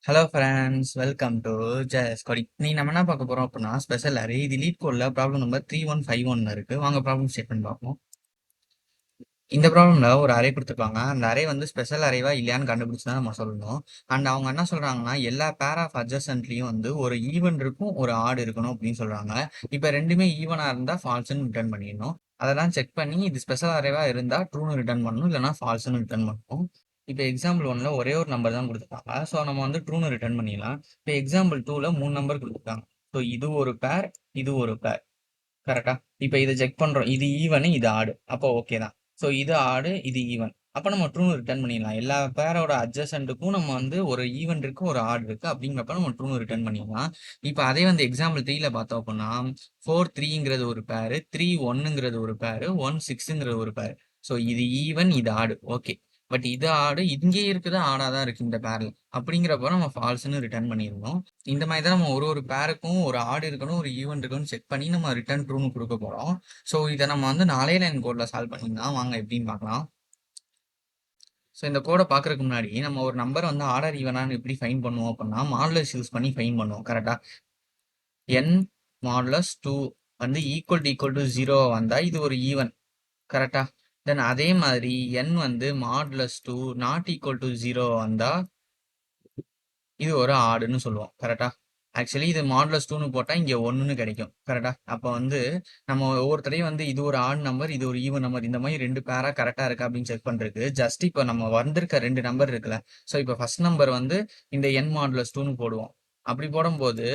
Hello friends, welcome to Jayas coding. நீ நம்ம என்ன பார்க்க போறோம் அப்படின்னா ஸ்பெஷல் அரே. இது லீட் கோட்ல ப்ராப்ளம் நம்பர் 3151 இருக்கு. வாங்க ப்ராப்ளம் ஸ்டேட்மெண்ட் பார்ப்போம். இந்த ப்ராப்ளம்ல ஒரு அரே கொடுத்துருப்பாங்க. அந்த அரே வந்து ஸ்பெஷல் அரேவா இல்லையான்னு கண்டுபிடிச்சு தான் நம்ம சொல்லணும். அண்ட் அவங்க என்ன சொல்றாங்கன்னா எல்லா பேர் ஆஃப் அட்ஜசன்ட்லயும் வந்து ஒரு ஈவன் இருக்கும், ஒரு ஆட் இருக்கணும் அப்படின்னு சொல்றாங்க. இப்போ ரெண்டுமே ஈவனா இருந்தா ஃபால்ஸ்ன்னு ரிட்டர்ன் பண்ணிடணும். அதெல்லாம் செக் பண்ணி இது ஸ்பெஷல் அரேவா இருந்தா ட்ரூன்னு ரிட்டர்ன் பண்ணணும், இல்லைன்னா ஃபால்ஸ்ன்னு ரிட்டர்ன் பண்ணணும். இப்போ எக்ஸாம்பிள் ஒன்ல ஒரே ஒரு நம்பர் தான் கொடுத்துருக்காங்க. ஸோ நம்ம வந்து ட்ரூன்னு ரிட்டர்ன் பண்ணிடலாம். இப்போ எக்ஸாம்பிள் டூல 3 நம்பர் கொடுத்துருக்காங்க. ஸோ இது ஒரு பேர், இது ஒரு பேர். கரெக்டா? இப்ப இத செக் பண்றோம். இது ஈவன், இது ஆடு. அப்போ ஓகே தான். ஸோ இது ஆடு, இது ஈவன். அப்ப நம்ம ட்ரூ ரிட்டர்ன் பண்ணிடலாம். எல்லா பேரோட அட்ஜசன்ட்டுக்கும் நம்ம வந்து ஒரு ஈவன் இருக்கு, ஒரு ஆட் இருக்கு. அப்படிங்கிறப்ப நம்ம ட்ரூ ரிட்டர்ன் பண்ணிடலாம். இப்ப அதே வந்து எக்ஸாம்பிள் 3ல பார்த்தோம் அப்படின்னா 4 3ங்கிறது ஒரு பேரு, 3 1ங்கிறது ஒரு பேரு, 1 6ங்கிறது ஒரு பேரு. ஸோ இது ஈவன், இது ஆடு. ஓகே. பட் இது ஆடு இங்கே இருக்குது, ஆடா தான் இருக்கு இந்த பேர்ல. அப்படிங்கிறப்ப நம்ம ஃபால்ஸ்ன்னு ரிட்டர்ன் பண்ணிருந்தோம். இந்த மாதிரி தான் நம்ம ஒரு ஒரு பேருக்கும் ஒரு ஆடு இருக்கணும், ஒரு ஈவென்ட் இருக்கணும்னு செக் பண்ணி நம்ம ரிட்டர்ன் ட்ரூன்னு கொடுக்க போறோம். ஸோ இதை நம்ம வந்து 4 லைன் கோட்ல சால்வ் பண்ணிடலாம். வாங்க எப்படின்னு பார்க்கலாம். ஸோ இந்த கோடை பார்க்கறதுக்கு முன்னாடி நம்ம ஒரு நம்பர் வந்து ஆர்டர் ஈவனான்னு எப்படி ஃபைன் பண்ணுவோம் அப்படின்னா மாடுலஸ் யூஸ் பண்ணி ஃபைன் பண்ணுவோம். கரெக்டா? n மாடுலஸ் 2 வந்து ஈக்குவல் டு 0 வந்தா இது ஒரு ஈவன். கரெக்டா? தென் அதே மாதிரி n வந்து மாடுலஸ் 2 நாட் ஈக்குவல் டு 0 வந்தா இது ஒரு ஆடுன்னு சொல்லுவோம். கரெக்டா? ஆக்சுவலி இது மாடுலஸ் 2ன்னு போட்டா இங்க 1ன்னு கிடைக்கும். கரெக்டா? அப்ப வந்து நம்ம ஒவ்வொருத்தரையும் வந்து இது ஒரு ஆட் நம்பர், இது ஒரு ஈவன் நம்பர், இந்த மாதிரி 2 பேரா கரெக்டா இருக்கா அப்படின்னு செக் பண்றதுக்கு ஜஸ்ட் இப்ப நம்ம வந்திருக்க 2 நம்பர் இருக்குல்ல. ஸோ இப்ப ஃபர்ஸ்ட் நம்பர் வந்து இந்த n மாடுலஸ் 2ன்னு போடுவோம். அப்படி போடும்போது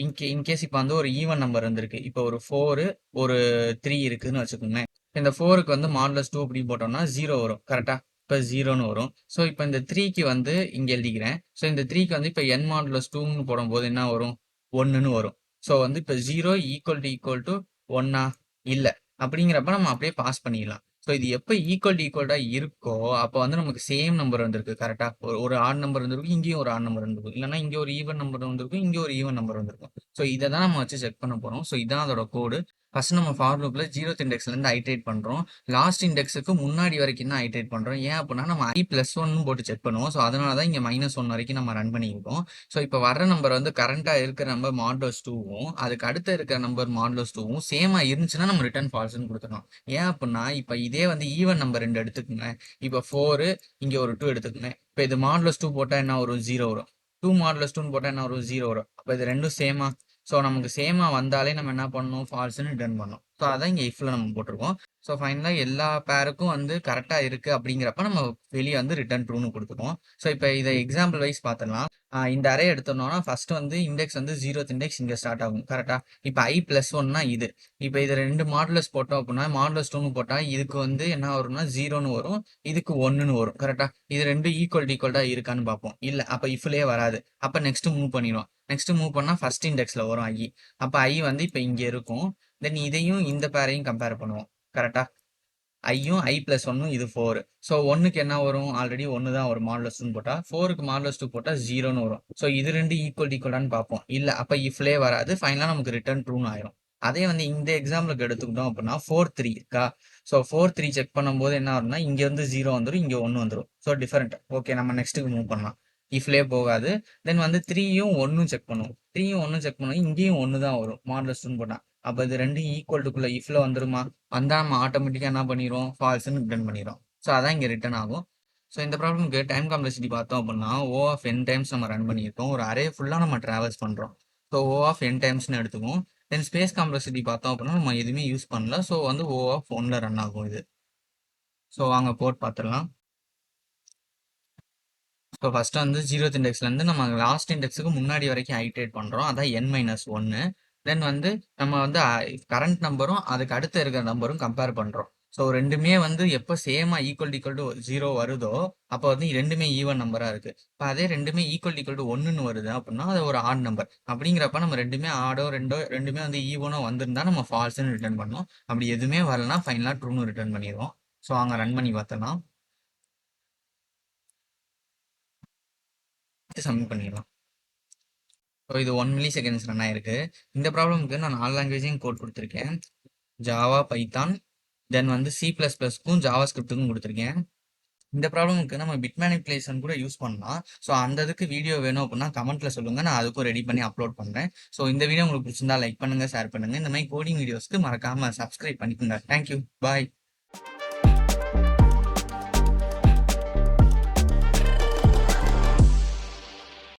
இன்கேஸ் இப்ப வந்து ஒரு ஈவன் நம்பர் வந்திருக்கு. இப்ப ஒரு 4 ஒரு 3 இருக்குன்னு வச்சுக்கோங்களேன். இந்த 4க்கு வந்து மாடுலஸ் 2 அப்படி போட்டோம்னா 0 வரும். கரெக்டா? இப்ப 0ன்னு வரும். ஸோ இப்ப இந்த 3க்கு வந்து இங்க எழுதிக்கிறேன். ஸோ இந்த 3க்கு வந்து இப்ப n மாடுலஸ் 2ன்னு போடும்போது என்ன வரும்? 1ன்னு வரும். ஸோ வந்து இப்ப 0 ஈக்குவல் டு 1ஆ? இல்ல. அப்படிங்கிறப்ப நம்ம அப்படியே பாஸ் பண்ணிடலாம். ஸோ இது எப்ப ஈக்குவல்டா இருக்கோ அப்போ வந்து நமக்கு சேம் நம்பர் வந்திருக்கு. கரெக்டா? ஒரு ஆட் நம்பர் வந்திருக்கும், இங்கேயும் ஒரு ஆட் நம்பர் வந்திருக்கும். இல்லைன்னா இங்க ஒரு ஈவன் நம்பர் வந்திருக்கும், இங்க ஒரு ஈவன் நம்பர் வந்திருக்கும். ஸோ இதை தான் நம்ம வச்சு செக் பண்ண போறோம். ஸோ இதான் அதோட கோடு. ஃபர்ஸ்ட் நம்ம ஃபார் லூப்ல 0th இண்டெக்ஸ்ல இருந்து ஐட்ரேட் பண்றோம். லாஸ்ட் இண்டெக்ஸுக்கு முன்னாடி வரைக்கும் தான் ஐட்ரேட் பண்றோம். ஏன் அப்படின்னா நம்ம i பிளஸ் 1 போட்டு செக் பண்ணுவோம். ஸோ அதனால தான் இங்க -1 வரைக்கும் நம்ம ரன் பண்ணியிருக்கோம். ஸோ இப்போ வர்ற நம்பர் வந்து கரண்டா இருக்கிற நம்பர் மாடுலஸ் 2வும் அதுக்கு அடுத்த இருக்கிற நம்பர் மாடுலஸ் 2வும் சேமா இருந்துச்சுன்னா நம்ம ரிட்டர்ன் ஃபால்ஸ்னு கொடுத்துக்கலாம். ஏன் அப்படின்னா இப்போ இதே வந்து ஈவன் நம்பர் 2 எடுத்துக்கோங்க. இப்போ 4 இங்க ஒரு 2 எடுத்துக்கோங்க. இப்போ இது மாடுலஸ் 2 போட்டா என்ன வரும்? 0 வரும். 2 மாடுலஸ் 2 போட்டா என்ன வரும்? 0 வரும். அப்போ இது ரெண்டும் சேமா. ஸோ நமக்கு சேமா வந்தாலே நம்ம என்ன பண்ணணும்? ஃபால்ஸ்ன்னு ரிட்டர்ன் பண்ணணும். ஸோ அதான் இங்கே இஃப்ல நம்ம போட்டிருக்கோம். ஸோ ஃபைனலாக எல்லா பேருக்கும் வந்து கரெக்டாக இருக்கு அப்படிங்கிறப்ப நம்ம வெளியே வந்து ரிட்டர்ன் ட்ரூன்னு கொடுத்துருவோம். ஸோ இப்போ இதை எக்ஸாம்பிள் வைஸ் பார்த்துடலாம். இந்த அரே எடுத்தோம்னா ஃபர்ஸ்ட் வந்து இண்டெக்ஸ் வந்து 0th இண்டெக்ஸ் இங்கே ஸ்டார்ட் ஆகும். கரெக்டா? இப்போ i பிளஸ் 1னா இது. இப்போ இது 2 மாடுலஸ் போட்டோம் அப்படின்னா மாடுலஸ் 2ன்னு போட்டால் இதுக்கு வந்து என்ன வரும்னா 0ன்னு வரும், இதுக்கு 1ன்னு வரும். கரெக்டா? இது ரெண்டும் ஈக்குவல்டா இருக்கான்னு பார்ப்போம். இல்லை, அப்போ இஃப்லேயே வராது. அப்போ நெக்ஸ்ட் மூவ் பண்ணிடுவோம். நெக்ஸ்ட் மூவ் பண்ணா ஃபர்ஸ்ட் இண்டெக்ஸ்ல வரும் i. அப்ப i வந்து இப்ப இங்க இருக்கும். தென் இதையும் இந்த பேரையும் கம்பேர் பண்ணுவோம். கரெக்டா? ஐயும் i பிளஸ் 1 இது 4. ஸோ 1க்கு என்ன வரும்? ஆல்ரெடி 1 தான் வரும் மாடுலஸ் 2 போட்டா. 4க்கு மாடுலஸ் 2 போட்டா 0ன்னு வரும். ஸோ இது ரெண்டு ஈக்குவலான்னு பார்ப்போம். இல்ல, அப்ப இஃப்லே வராது. ஃபைனலா நமக்கு ரிட்டர்ன் ட்ரூன்னு ஆயிரும். அதே வந்து இந்த எக்ஸாம்பிளுக்கு எடுத்துக்கிட்டோம் அப்படின்னா 4 3 இருக்கா? ஸோ 4 3 செக் பண்ணும்போது என்ன வரும்னா இங்க வந்து 0 வந்துடும், இங்க 1 வந்துடும். So different. ஓகே, நம்ம நெக்ஸ்ட்டுக்கு மூவ் பண்ணலாம். இஃப்லே போகாது. தென் வந்து 3யும் 1ம் செக் பண்ணுவோம். 3யும் 1ம் செக் பண்ணுவோம். இங்கேயும் 1 தான் வரும் மாடுலஸ் 2 போட்டா. அப்ப இது ரெண்டும் ஈக்குவல்டுக்குள்ள இஃப்ல வந்துருமா? வந்தா நம்ம ஆட்டோமேட்டிக்கா என்ன பண்ணிடுவோம்? ஃபால்ஸ்ன்னு ரிட்டர்ன் பண்ணிடுவோம். ஸோ அதான் இங்க ரிட்டர்ன் ஆகும். ஸோ இந்த ப்ராப்ளம்க்கு டைம் காம்ப்ளெக்சிட்டி பார்த்தோம் அப்படின்னா O ஆஃப் n டைம்ஸ் நம்ம ரன் பண்ணியிருக்கோம். ஒரு அரே ஃபுல்லா நம்ம டிராவல்ஸ் பண்றோம். ஸோ O ஆஃப் n டைம்ஸ்னு எடுத்துக்குவோம். தென் ஸ்பேஸ் காம்ப்ளெக்சிட்டி பார்த்தோம் அப்படின்னா நம்ம எதுவுமே யூஸ் பண்ணல. ஸோ வந்து O ஆஃப் 1ல ரன் ஆகும் இது. ஸோ வாங்க கோட் பார்த்துடலாம். ஸோ ஃபர்ஸ்ட் வந்து 0th இண்டெக்ஸ்ல இருந்து நம்ம லாஸ்ட் இண்டெக்ஸுக்கு முன்னாடி வரைக்கும் ஐட்ரேட் பண்றோம். அதான் n-1. தென் வந்து நம்ம வந்து கரண்ட் நம்பரும் அதுக்கு அடுத்து இருக்கிற நம்பரும் கம்பேர் பண்றோம். ஸோ ரெண்டுமே வந்து எப்போ சேமா ஈக்குவல் டு 0 வருதோ அப்போ வந்து ரெண்டுமே ஈவன் நம்பரா இருக்கு. இப்போ அதே ரெண்டுமே ஈக்குவல் டு 1ன்னு வருது அப்படின்னா அது ஒரு ஆட் நம்பர். அப்படிங்கிறப்ப நம்ம ரெண்டுமே ஆடோ ரெண்டுமே வந்து ஈவனோ வந்திருந்தா நம்ம ஃபால்ஸ்ன்னு ரிட்டர்ன் பண்ணோம். அப்படி எதுவுமே வரலன்னா ஃபைனலா ட்ரூன்னு ரிட்டர்ன் பண்ணிடுவோம். ஸோ அங்கே ரன் பண்ணி பார்த்தலாம். சப்மிட் பண்ணிடலாம். ஸோ இது 1 மில்லி செகண்ட்ஸ் ரன் ஆயிருக்கு. இந்த ப்ராப்ளம்க்கு நான் 4 லாங்குவேஜையும் கோட் கொடுத்துருக்கேன். ஜாவா, பைத்தான், தென் வந்து C++க்கும் ஜாவா ஸ்கிரிப்டுக்கும் கொடுத்துருக்கேன். இந்த ப்ராப்ளமுக்கு நம்ம பிட் மேனிப்புலேஷன் கூட யூஸ் பண்ணலாம். ஸோ அந்த இதுக்கு வீடியோ வேணும் அப்படின்னா கமெண்ட்ல சொல்லுங்க. நான் அதுக்கும் ரெடி பண்ணி அப்லோட் பண்றேன். ஸோ இந்த வீடியோ உங்களுக்கு பிடிச்சிருந்தா லைக் பண்ணுங்க, ஷேர் பண்ணுங்க. இந்த மாதிரி கோடிங் வீடியோஸ்க்கு மறக்காம சப்ஸ்கிரைப் பண்ணிக்கோங்க. தேங்க்யூ. பாய்.